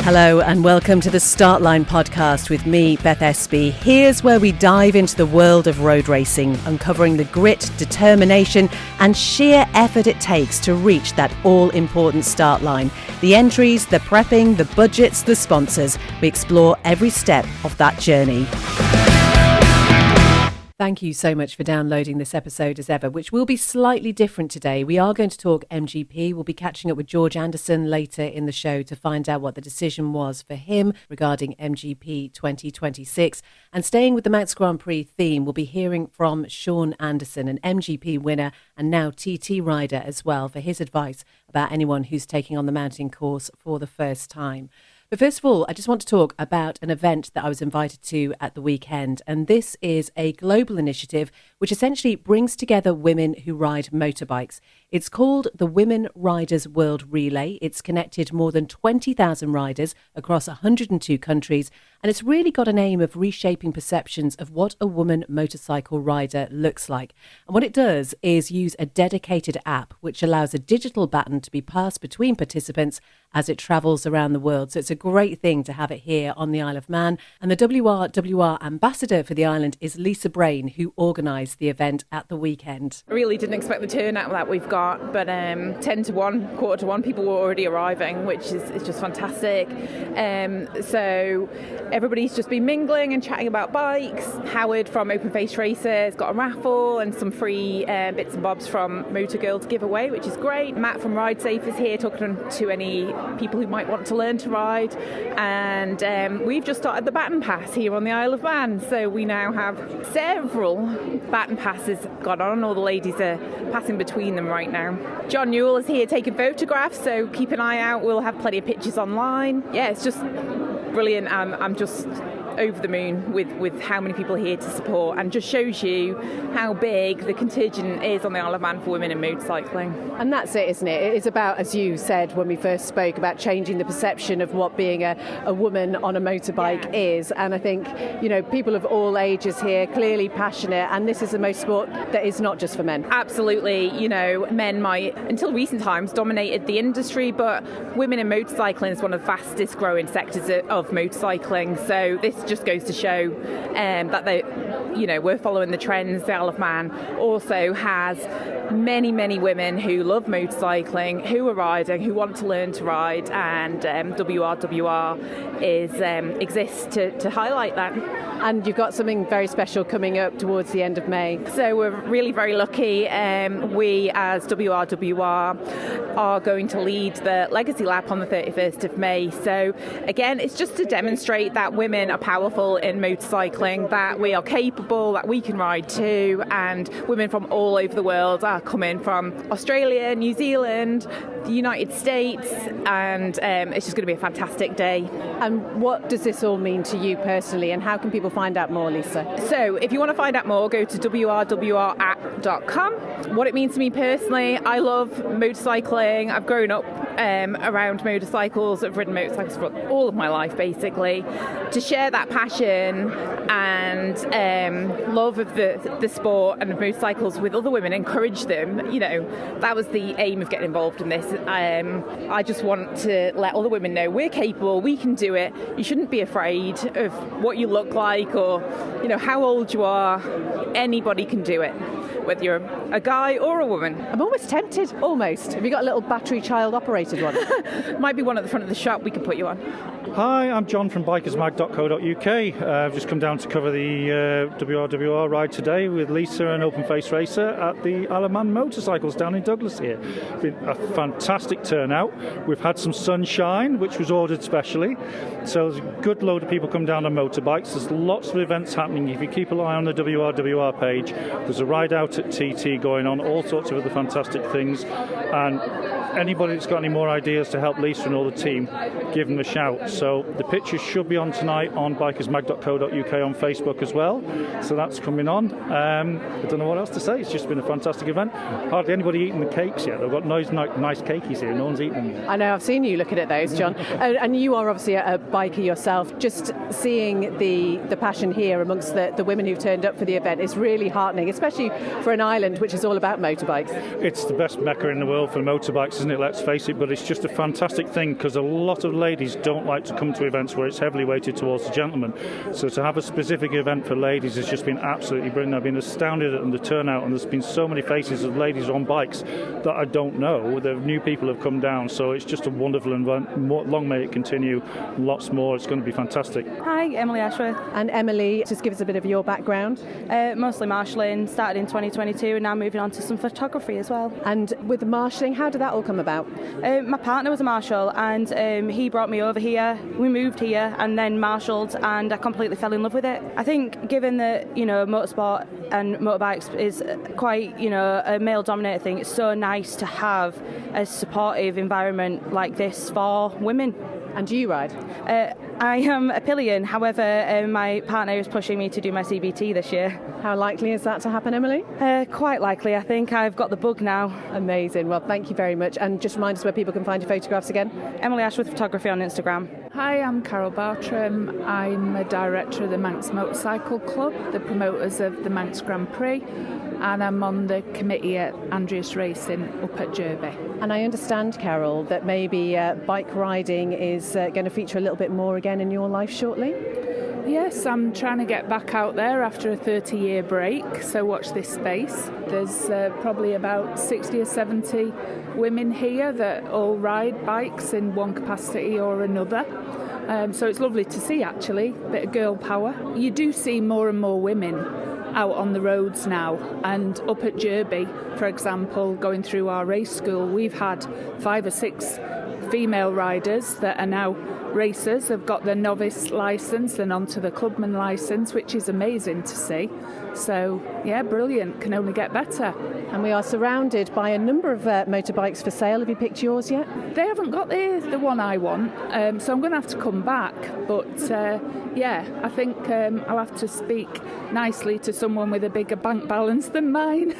Hello and welcome to the Startline podcast with me, Beth Espy. Here's where we dive into the world of road racing, uncovering the grit, determination and sheer effort it takes to reach that all-important start line. The entries, the prepping, the budgets, the sponsors. We explore every step of that journey. Thank you so much for downloading this episode as ever, which will be slightly different today. We are going to talk MGP. We'll be catching up with George Anderson later in the show to find out what the decision was for him regarding MGP 2026. And staying with the Manx Grand Prix theme, we'll be hearing from Sean Anderson, an MGP winner and now TT rider as well, for his advice about anyone who's taking on the mountain course for the first time. But first of all, I just want to talk about an event that I was invited to at the weekend. And this is a global initiative which essentially brings together women who ride motorbikes. It's called the Women Riders World Relay. It's connected more than 20,000 riders across 102 countries. And it's really got an aim of reshaping perceptions of what a woman motorcycle rider looks like. And what it does is use a dedicated app which allows a digital baton to be passed between participants as it travels around the world. So it's a great thing to have it here on the Isle of Man. And the WRWR ambassador for the island is Lisa Brain, who organised the event at the weekend. I really didn't expect the turnout that we've got, but 10 to 1, quarter to 1, people were already arriving, which is just fantastic. So everybody's just been mingling and chatting about bikes. Howard from Open Face Racers got a raffle and some free bits and bobs from Motor Girl to give away, which is great. Matt from Ride Safe is here talking to any people who might want to learn to ride. And we've just started the baton pass here on the Isle of Man. So we now have several baton passes got on. All the ladies are passing between them right now. John Newell is here taking photographs, so keep an eye out. We'll have plenty of pictures online. Yeah, it's just brilliant. I'm just over the moon with how many people are here to support, and just shows you how big the contingent is on the Isle of Man for women in motorcycling. And that's it, isn't it? It is about, as you said when we first spoke, about changing the perception of what being a woman on a motorbike is. And I think, you know, people of all ages here, clearly passionate, and this is the most sport that is not just for men. Absolutely. You know, men might, until recent times, dominated the industry, but women in motorcycling is one of the fastest growing sectors of motorcycling. So this just goes to show that we're following the trends. The Isle of Man also has many women who love motorcycling, who are riding, who want to learn to ride, and WRWR exists to highlight that. And you've got something very special coming up towards the end of May. So we're really very lucky. We as WRWR are going to lead the Legacy Lap on the 31st of May. So again, it's just to demonstrate that women are powerful in motorcycling, that we are capable, that we can ride too, and women from all over the world are coming from Australia, New Zealand, the United States, and it's just going to be a fantastic day. And what does this all mean to you personally, and how can people find out more, Lisa? So if you want to find out more, go to wrwrapp.com. What it means to me personally, I love motorcycling. I've grown up around motorcycles. I've ridden motorcycles for all of my life, basically. To share that passion and love of the sport and of motorcycles with other women, encourage them, you know, that was the aim of getting involved in this. I just want to let other women know we're capable, we can do it. You shouldn't be afraid of what you look like or, you know, how old you are. Anybody can do it, whether you're a guy or a woman. I'm almost tempted, almost. Have you got a little battery child operated one? Might be one at the front of the shop we can put you on. Hi, I'm John from bikersmag.co.uk. I've just come down to cover the WRWR ride today with Lisa and Open Face Racer at the Isle of Man Motorcycles down in Douglas here. It's been a fantastic turnout. We've had some sunshine, which was ordered specially. So there's a good load of people come down on motorbikes. There's lots of events happening. If you keep an eye on the WRWR page, there's a ride out at TT going on, all sorts of other fantastic things. And anybody that's got any more ideas to help Lisa and all the team, give them a shout. So the pictures should be on tonight on bikersmag.co.uk on Facebook as well. So that's coming on. I don't know what else to say. It's just been a fantastic event. Hardly anybody eating the cakes yet. They've got nice cakeys here. No one's eating them. I know, I've seen you looking at those, John. And you are obviously a biker yourself. Just seeing the passion here amongst the women who've turned up for the event is really heartening, especially for an island which is all about motorbikes. It's the best mecca in the world for motorbikes, isn't it? Let's face it, but it's just a fantastic thing because a lot of ladies don't like to come to events where it's heavily weighted towards the gentlemen. So to have a specific event for ladies has just been absolutely brilliant. I've been astounded at the turnout, and there's been so many faces of ladies on bikes that I don't know. The new people have come down, so it's just a wonderful event. Long may it continue. Lots more. It's going to be fantastic. Hi, Emily Ashworth. And Emily, just give us a bit of your background. Mostly marshalling, started in 2022 and now moving on to some photography as well. And with the marshalling, how did that all come about? My partner was a marshal and he brought me over here. We moved here and then marshalled and I completely fell in love with it. I think given that, motorsport and motorbikes is quite, a male-dominated thing, it's so nice to have a supportive environment like this for women. And do you ride? I am a pillion, however, my partner is pushing me to do my CBT this year. How likely is that to happen, Emily? Quite likely. I think I've got the bug now. Amazing. Well, thank you very much. And just remind us where people can find your photographs again. Emily Ashworth Photography on Instagram. Hi, I'm Carol Bartram. I'm a director of the Manx Motorcycle Club, the promoters of the Manx Grand Prix, and I'm on the committee at Andreas Racing up at Derby. And I understand, Carol, that maybe bike riding is going to feature a little bit more again in your life shortly? Yes, I'm trying to get back out there after a 30-year break, so watch this space. There's probably about 60 or 70 women here that all ride bikes in one capacity or another. So it's lovely to see, actually, a bit of girl power. You do see more and more women out on the roads now, and up at Derby, for example, going through our race school, we've had 5 or 6 female riders that are now racers, have got their novice licence and onto the clubman licence, which is amazing to see. So, yeah, brilliant, can only get better. And we are surrounded by a number of motorbikes for sale. Have you picked yours yet? They haven't got the one I want, so I'm going to have to come back. But, I think I'll have to speak nicely to someone with a bigger bank balance than mine.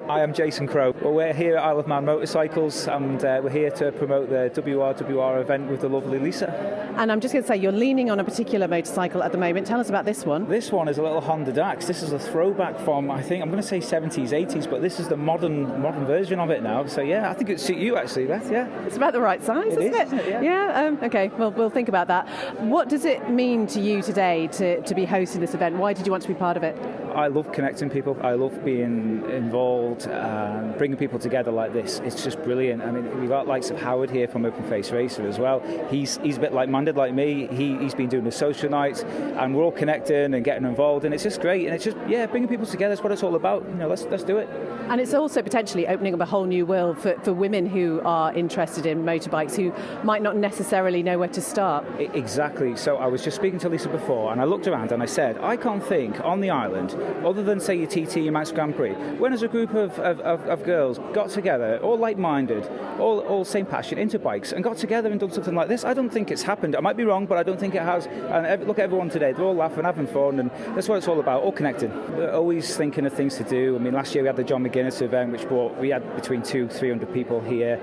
I am Jason Crow. Well, we're here at Isle of Man Motorcycles and we're here to promote the WRWR event with the lovely Lisa. And I'm just going to say, you're leaning on a particular motorcycle at the moment. Tell us about this one. This one is a little Honda Dax. This is a throwback from, I think, I'm going to say 70s, 80s, but this is the modern version of it now. So, yeah, I think it'd suit you, actually, Beth, yeah. It's about the right size, isn't it? Isn't it? Yeah, okay, well, we'll think about that. What does it mean to you today to be hosting this event? Why did you want to be part of it? I love connecting people. I love being involved, bringing people together like this. It's just brilliant. I mean, we've got likes of Howard here from Open Face Racer as well. He's a bit like-minded like me. He's been doing the social nights, and we're all connecting and getting involved, and it's just great. And it's just, bringing people together is what it's all about. Let's do it. And it's also potentially opening up a whole new world for women who are interested in motorbikes, who might not necessarily know where to start. Exactly. So I was just speaking to Lisa before, and I looked around and I said, I can't think on the island, other than, say, your TT, your Manx Grand Prix, when as a group of girls got together, all like-minded, all same passion, into bikes, and got together and done something like this. I don't think it's happened. I might be wrong, but I don't think it has. And look at everyone today. They're all laughing, having fun, and that's what it's all about, all connected. We're always thinking of things to do. I mean, last year we had the John McGuinness event, we had between 200-300 people here.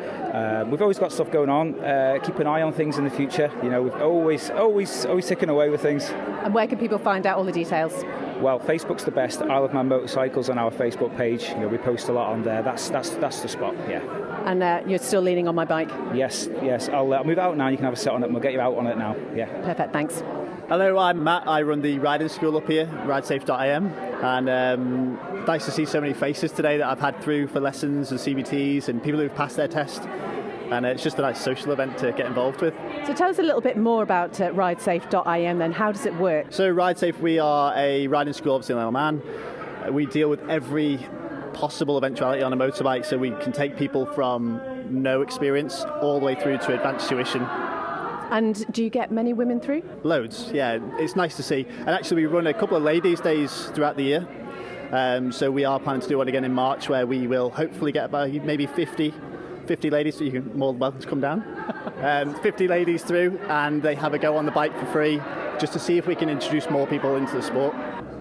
We've always got stuff going on. Keep an eye on things in the future. We've always ticking away with things. And where can people find out all the details? Well, Facebook's the best. Isle of Man Motorcycles on our Facebook page. We post a lot on there. That's the spot. Yeah. And you're still leaning on my bike? Yes. I'll move out now. You can have a sit on it. And we'll get you out on it now. Yeah. Perfect. Thanks. Hello, I'm Matt. I run the riding school up here, ridesafe.im, and nice to see so many faces today that I've had through for lessons and CBTs and people who've passed their test. And it's just a nice social event to get involved with. So tell us a little bit more about ridesafe.im then. How does it work? So RideSafe, we are a riding school obviously in Isle of Man. We deal with every possible eventuality on a motorbike, so we can take people from no experience all the way through to advanced tuition. And do you get many women through? Loads, yeah. It's nice to see. And actually we run a couple of ladies' days throughout the year. So we are planning to do one again in March where we will hopefully get about maybe 50 ladies, so you're more than welcome to come down. 50 ladies through, and they have a go on the bike for free, just to see if we can introduce more people into the sport.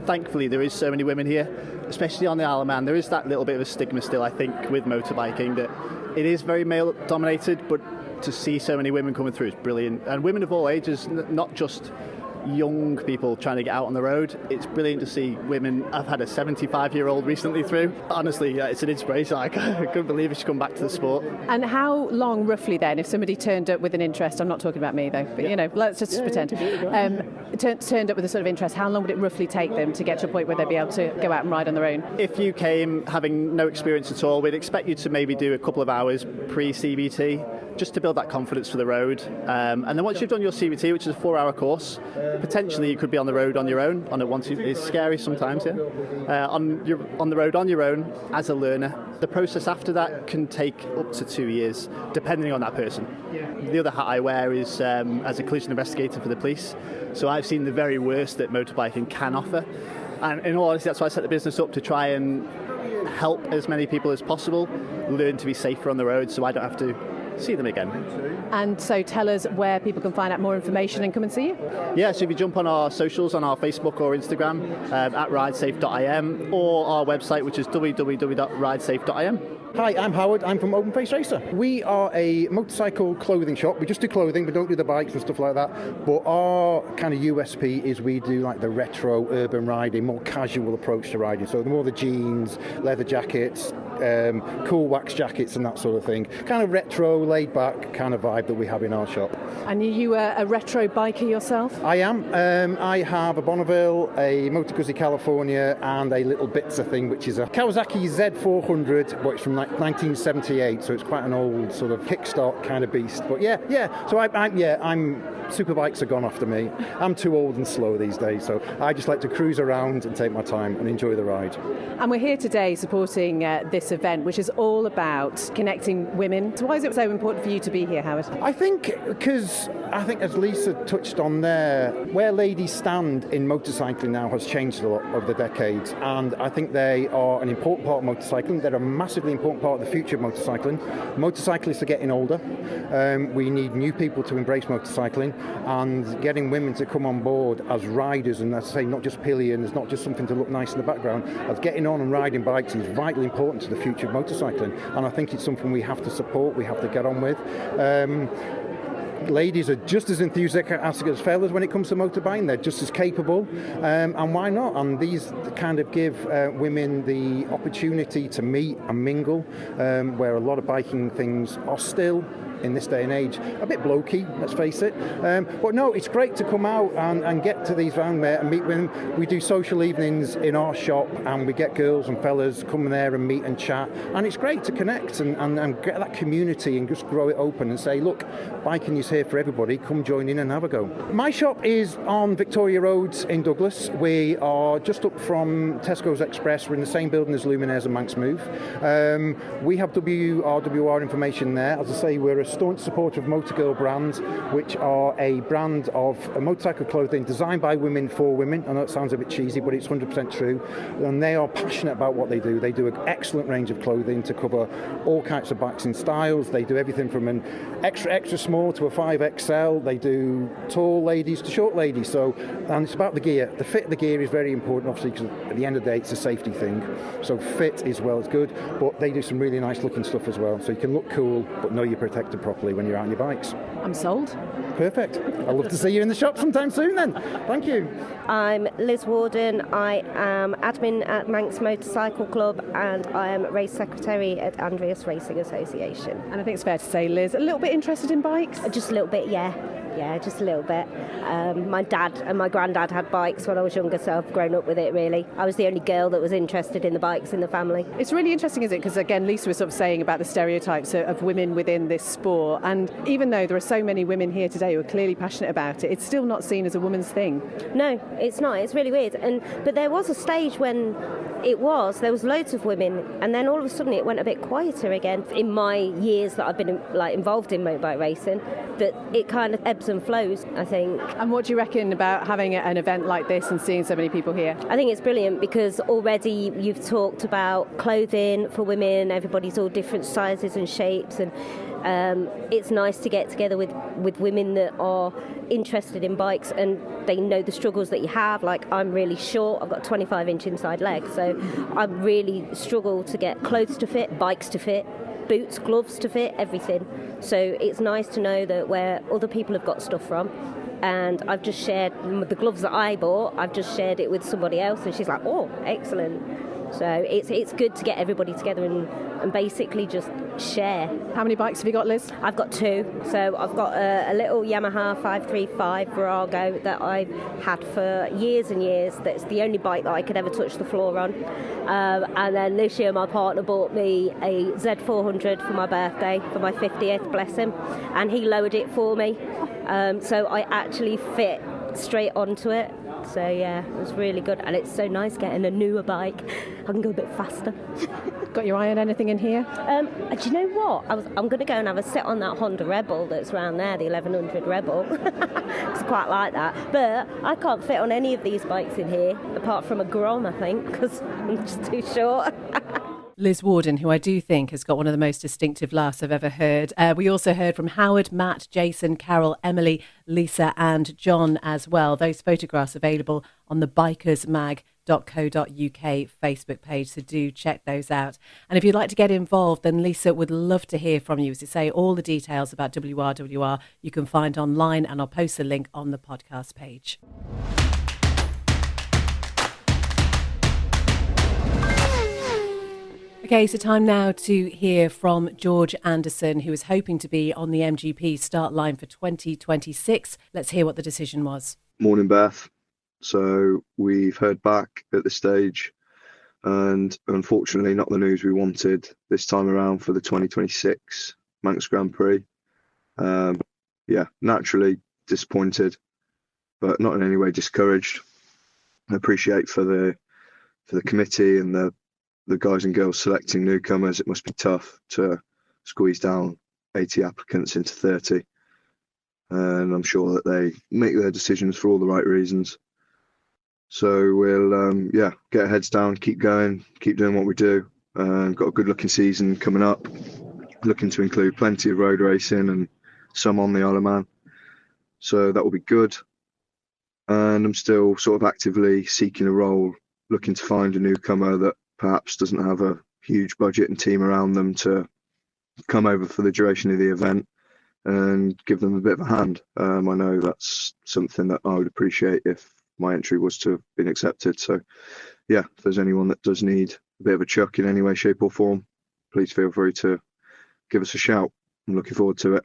Thankfully, there is so many women here, especially on the Isle of Man. There is that little bit of a stigma still, I think, with motorbiking, that it is very male-dominated, but to see so many women coming through is brilliant. And women of all ages, not just young people trying to get out on the road. It's brilliant to see women. I've had a 75-year-old recently through. Honestly, it's an inspiration. I couldn't believe it should come back to the sport. And how long, roughly, then, if somebody turned up with an interest, I'm not talking about me, though, but, let's just pretend, turned up with a sort of interest, how long would it roughly take them to get to a point where they'd be able to go out and ride on their own? If you came having no experience at all, we'd expect you to maybe do a couple of hours pre-CBT, just to build that confidence for the road. And then once you've done your CBT, which is a 4-hour course, potentially you could be on the road on your own. It's scary sometimes, on the road on your own as a learner. The process after that can take up to 2 years, depending on that person. The other hat I wear is as a collision investigator for the police. So I've seen the very worst that motorbiking can offer. And in all honesty, that's why I set the business up, to try and help as many people as possible learn to be safer on the road, so I don't have to see them again. And so tell us where people can find out more information and come and see you. Yeah, so if you jump on our socials, on our Facebook or Instagram, at ridesafe.im, or our website, which is www.ridesafe.im. Hi, I'm Howard. I'm from Open Face Racer. We are a motorcycle clothing shop. We just do clothing. We don't do the bikes and stuff like that. But our kind of USP is we do like the retro urban riding, more casual approach to riding. So more the jeans, leather jackets, cool wax jackets and that sort of thing. Kind of retro, laid back kind of vibe that we have in our shop. And are you a retro biker yourself? I am. I have a Bonneville, a Moto Guzzi California, and a little Bitzer thing, which is a Kawasaki Z400, but it's from like 1978, so it's quite an old sort of kickstart kind of beast. But yeah. So I'm superbikes are gone after me. I'm too old and slow these days, so I just like to cruise around and take my time and enjoy the ride. And we're here today supporting this event, which is all about connecting women. So why is it so important for you to be here, Howard? I think as Lisa touched on there, where ladies stand in motorcycling now has changed a lot over the decades, and I think they are an important part of motorcycling. They're a massively important part of the future of motorcycling. Motorcyclists are getting older. We need new people to embrace motorcycling, and getting women to come on board as riders, and as I say, not just pillions, not just something to look nice in the background, as getting on and riding bikes is vitally important to the future of motorcycling, and I think it's something we have to support, we have to get on with. Ladies are just as enthusiastic as fellas when it comes to motorbike. They're just as capable, and why not? And these kind of give women the opportunity to meet and mingle, where a lot of biking things are still, in this day and age, a bit blokey, let's face it. But no, it's great to come out and get to these round there and meet women. We do social evenings in our shop, and we get girls and fellas come there and meet and chat, and it's great to connect and get that community and just grow it open and say, look, biking is here for everybody, come join in and have a go. My shop is on Victoria Road in Douglas. We are just up from Tesco's Express. We're in the same building as Luminaires and Manx Move. We have WRWR information there. As I say, we're a staunch supporter of Motor Girl brands, which are a brand of motorcycle clothing designed by women for women. I know it sounds a bit cheesy, but it's 100% true. And they are passionate about what they do. They do an excellent range of clothing to cover all kinds of bikes and styles. They do everything from an extra small to a 5XL. They do tall ladies to short ladies. And it's about the gear. The fit of the gear is very important, obviously, because at the end of the day, it's a safety thing. So fit as well is good, but they do some really nice looking stuff as well. So you can look cool, but know you're protected properly when you're out on your bikes. I'm sold. Perfect. I'd love to see you in the shop sometime soon then. Thank you. I'm Liz Warden. I am admin at Manx Motorcycle Club, and I am race secretary at Andreas Racing Association. And I think it's fair to say, Liz, a little bit interested in bikes? Just a little bit, yeah. Yeah, just a little bit. My dad and my granddad had bikes when I was younger, so I've grown up with it, really. I was the only girl that was interested in the bikes in the family. It's really interesting, isn't it? Because, again, Lisa was sort of saying about the stereotypes of women within this sport. And even though there are so many women here today who are clearly passionate about it, it's still not seen as a woman's thing. No, it's not. It's really weird. But there was a stage when there was loads of women, and then all of a sudden it went a bit quieter again. In my years that I've been involved in motorbike racing, that it kind of ebbs and flows, I think. And what do you reckon about having an event like this and seeing so many people here? I think it's brilliant, because already you've talked about clothing for women. Everybody's all different sizes and shapes, and it's nice to get together with women that are interested in bikes and they know the struggles that you have. Like, I'm really short, I've got 25-inch inside leg, so I really struggle to get clothes to fit, bikes to fit, boots, gloves to fit, everything. So it's nice to know that where other people have got stuff from, and I've just shared the gloves that I bought. I've just shared it with somebody else, and she's like, "Oh, excellent!" So it's good to get everybody together and basically just share. How many bikes have you got, Liz? I've got 2. So I've got a little Yamaha 535 Virago that I've had for years and years. That's the only bike that I could ever touch the floor on. And then this year my partner bought me a Z400 for my birthday, for my 50th, bless him. And he lowered it for me. So I actually fit straight onto it. So yeah, it was really good, and it's so nice getting a newer bike. I can go a bit faster. Got your eye on anything in here? Do you know what? I'm going to go and have a sit on that Honda Rebel that's around there, the 1100 Rebel. Because I quite like that. But I can't fit on any of these bikes in here, apart from a Grom, I think, because I'm just too short. Liz Warden, who I do think has got one of the most distinctive laughs I've ever heard. We also heard from Howard, Matt, Jason, Carol, Emily, Lisa and John as well. Those photographs available on the bikersmag.co.uk Facebook page, so do check those out. And if you'd like to get involved, then Lisa would love to hear from you. As I say, all the details about WRWR you can find online, and I'll post a link on the podcast page. Okay, so time now to hear from George Anderson, who is hoping to be on the MGP Startline for 2026. Let's hear what the decision was. Morning, Beth. So we've heard back at this stage, and unfortunately not the news we wanted this time around for the 2026 Manx Grand Prix. Naturally disappointed, but not in any way discouraged. I appreciate for the committee and the guys and girls selecting newcomers. It must be tough to squeeze down 80 applicants into 30. And I'm sure that they make their decisions for all the right reasons. So we'll, get our heads down, keep going, keep doing what we do. Got a good looking season coming up. Looking to include plenty of road racing and some on the Isle of Man. So that will be good. And I'm still sort of actively seeking a role, looking to find a newcomer that perhaps doesn't have a huge budget and team around them to come over for the duration of the event and give them a bit of a hand. I know that's something that I would appreciate if my entry was to have been accepted. So yeah, if there's anyone that does need a bit of a chuck in any way, shape or form, please feel free to give us a shout. I'm looking forward to it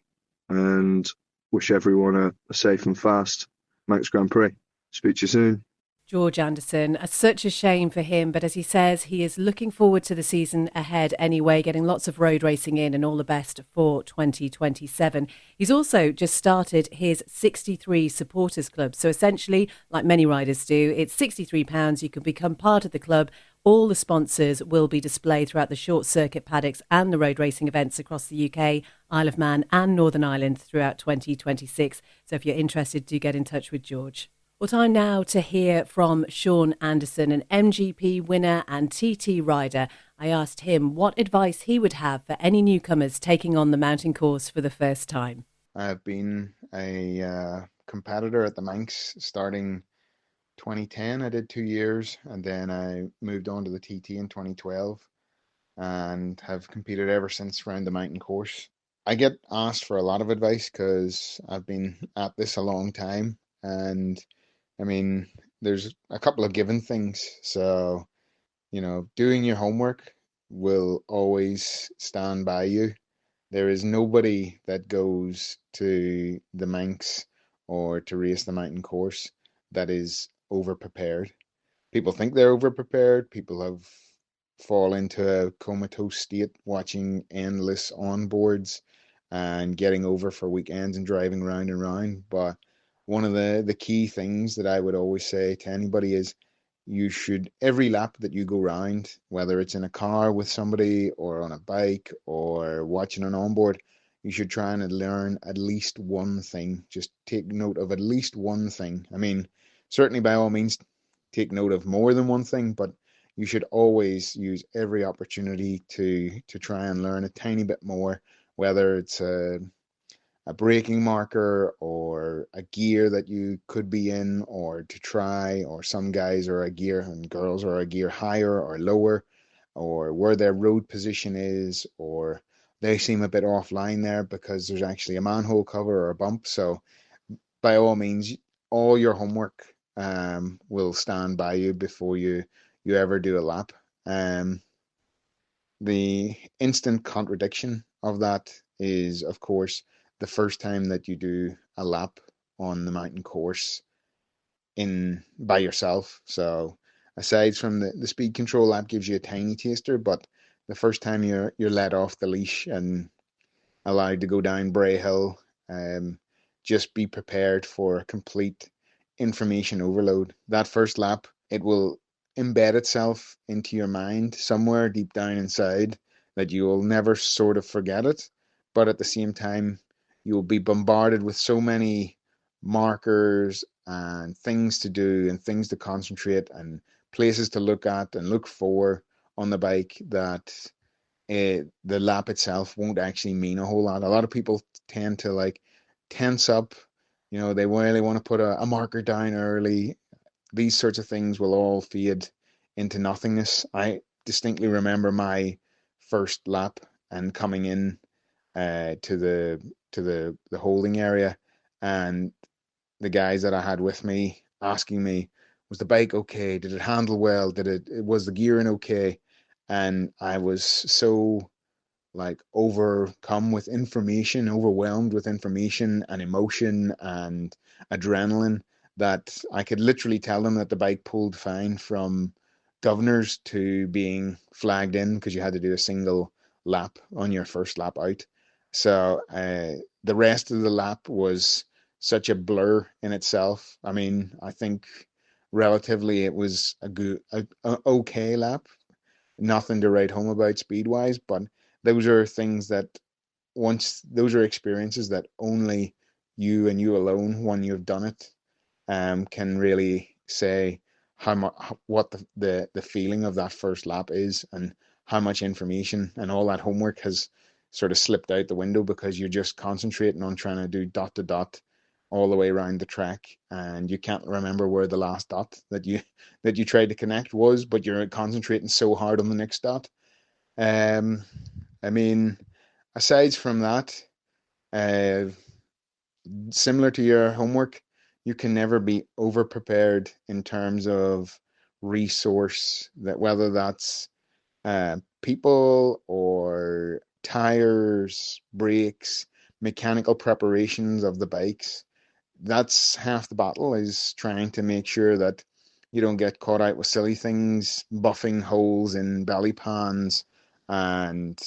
and wish everyone a safe and fast Manx Grand Prix. Speak to you soon. George Anderson, such a shame for him, but as he says, he is looking forward to the season ahead anyway, getting lots of road racing in, and all the best for 2027. He's also just started his 63 supporters club. So essentially, like many riders do, it's £63. You can become part of the club. All the sponsors will be displayed throughout the short circuit paddocks and the road racing events across the UK, Isle of Man and Northern Ireland throughout 2026. So if you're interested, do get in touch with George. Well, time now to hear from Sean Anderson, an MGP winner and TT rider. I asked him what advice he would have for any newcomers taking on the mountain course for the first time. I've been a competitor at the Manx starting 2010. I did 2 years, and then I moved on to the TT in 2012 and have competed ever since around the mountain course. I get asked for a lot of advice because I've been at this a long time, and I mean, there's a couple of given things. So, doing your homework will always stand by you. There is nobody that goes to the Manx or to race the mountain course that is over-prepared. People think they're over-prepared. People have fall into a comatose state watching endless onboards and getting over for weekends and driving round and round. But one of the key things that I would always say to anybody is you should, every lap that you go round, whether it's in a car with somebody or on a bike or watching an onboard, you should try and learn at least one thing. Just take note of at least one thing. I mean, certainly by all means, take note of more than one thing, but you should always use every opportunity to try and learn a tiny bit more, whether it's a braking marker or a gear that you could be in or to try, or some guys are a gear and girls are a gear higher or lower, or where their road position is, or they seem a bit offline there because there's actually a manhole cover or a bump. So by all means, all your homework will stand by you before you ever do a lap. Um, the instant contradiction of that is, of course, the first time that you do a lap on the mountain course in by yourself. So aside from the speed control lap gives you a tiny taster, but the first time you're let off the leash and allowed to go down Bray Hill, um, just be prepared for complete information overload. That first lap, it will embed itself into your mind somewhere deep down inside that you will never sort of forget it. But at the same time, you will be bombarded with so many markers and things to do and things to concentrate and places to look at and look for on the bike that the lap itself won't actually mean a whole lot. A lot of people tend to like tense up, they really want to put a marker down early. These sorts of things will all fade into nothingness. I distinctly remember my first lap and coming in to the holding area, and the guys that I had with me asking me, was the bike okay? Did it handle well? Was the gearing okay? And I was so like overcome with information, overwhelmed with information and emotion and adrenaline that I could literally tell them that the bike pulled fine from governors to being flagged in because you had to do a single lap on your first lap out. So the rest of the lap was such a blur in itself. I mean, I think relatively it was a okay lap, nothing to write home about speed wise, but those are things that those are experiences that only you and you alone, when you've done it, can really say how much what the feeling of that first lap is, and how much information and all that homework has sort of slipped out the window because you're just concentrating on trying to do dot to dot all the way around the track, and you can't remember where the last dot that you tried to connect was, but you're concentrating so hard on the next dot. um I mean, aside from that, uh similar to your homework, you can never be over prepared in terms of resource, that whether that's people or tires, brakes, mechanical preparations of the bikes. That's half the battle, is trying to make sure that you don't get caught out with silly things, buffing holes in belly pans, and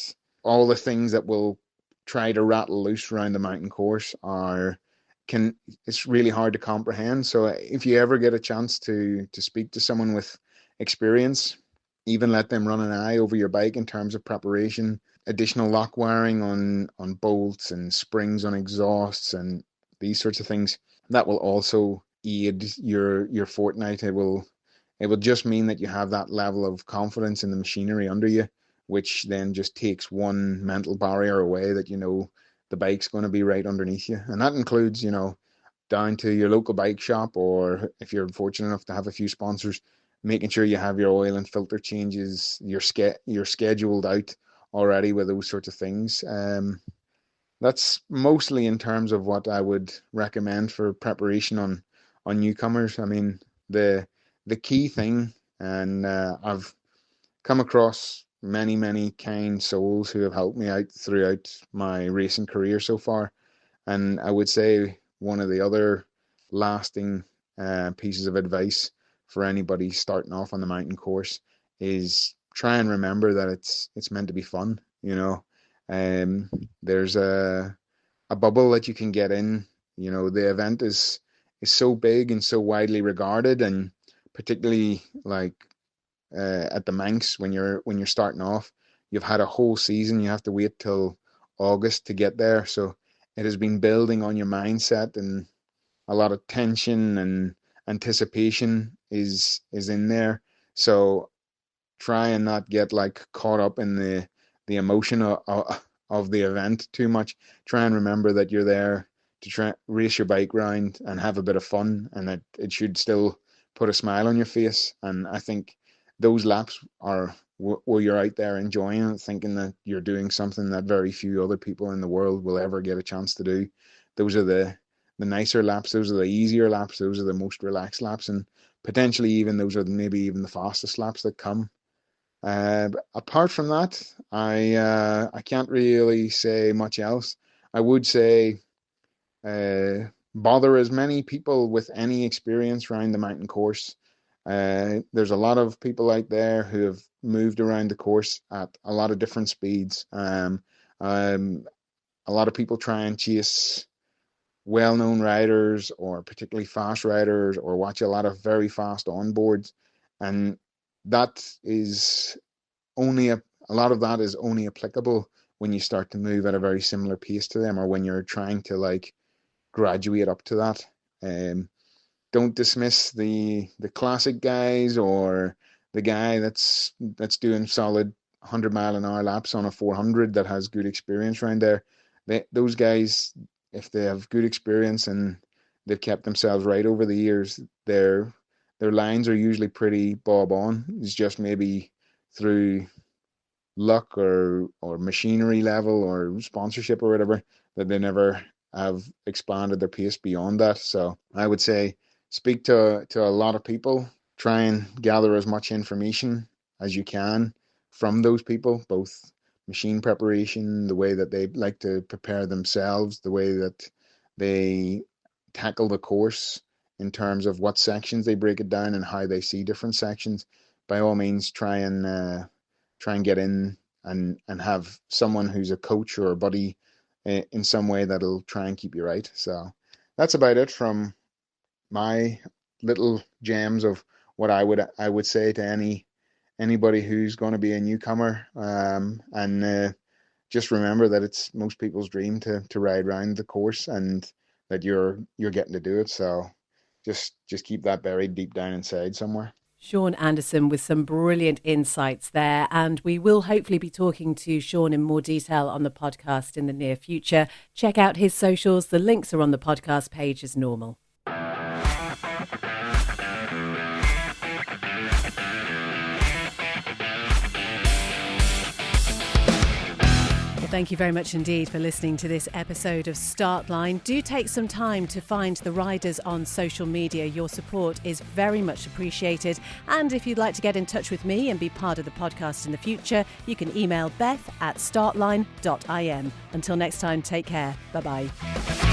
all the things that will try to rattle loose around the mountain course are can it's really hard to comprehend. So if you ever get a chance to speak to someone with experience, even let them run an eye over your bike in terms of preparation, additional lock wiring on bolts and springs on exhausts and these sorts of things. That will also aid your fortnight. It will just mean that you have that level of confidence in the machinery under you, which then just takes one mental barrier away, that the bike's going to be right underneath you. And that includes, down to your local bike shop, or if you're fortunate enough to have a few sponsors, making sure you have your oil and filter changes, you're scheduled out already with those sorts of things. That's mostly in terms of what I would recommend for preparation on newcomers. I mean, the key thing, and I've come across many kind souls who have helped me out throughout my racing career so far, and I would say one of the other lasting pieces of advice for anybody starting off on the mountain course is try and remember that it's meant to be fun. There's a bubble that you can get in. The event is so big and so widely regarded, and particularly like at the Manx, when you're starting off, you've had a whole season. You have to wait till August to get there, so it has been building on your mindset, and a lot of tension and anticipation is in there. So try and not get like caught up in the emotion of the event too much. Try and remember that you're there to try race your bike round and have a bit of fun, and that it should still put a smile on your face. And I think those laps are where you're out there enjoying it, thinking that you're doing something that very few other people in the world will ever get a chance to do. Those are nicer laps, those are the easier laps, those are the most relaxed laps, and potentially even those are maybe even the fastest laps that come. Apart from that, I can't really say much else. I would say bother as many people with any experience around the mountain course. There's a lot of people out there who have moved around the course at a lot of different speeds. A lot of people try and chase well-known riders or particularly fast riders or watch a lot of very fast onboards, and that is only a lot of that is only applicable when you start to move at a very similar pace to them, or when you're trying to like graduate up to that. Don't dismiss the classic guys or the guy that's doing solid 100-mile-an-hour laps on a 400 that has good experience around there. Those guys, if they have good experience and they've kept themselves right over the years, their lines are usually pretty bob on. It's just maybe through luck or machinery level or sponsorship or whatever that they never have expanded their pace beyond that. So I would say speak to a lot of people, try and gather as much information as you can from those people, both machine preparation, the way that they like to prepare themselves, the way that they tackle the course in terms of what sections they break it down and how they see different sections. By all means, try and get in and have someone who's a coach or a buddy in some way that'll try and keep you right. So that's about it from my little gems of what I would say to anybody who's going to be a newcomer. And just remember that it's most people's dream to ride around the course, and that you're getting to do it. So just keep that buried deep down inside somewhere. Sean Anderson with some brilliant insights there, and we will hopefully be talking to Sean in more detail on the podcast in the near future. Check out his socials. The links are on the podcast page as normal. Thank you very much indeed for listening to this episode of Startline. Do take some time to find the riders on social media. Your support is very much appreciated. And if you'd like to get in touch with me and be part of the podcast in the future, you can email beth@startline.im. Until next time, take care. Bye-bye.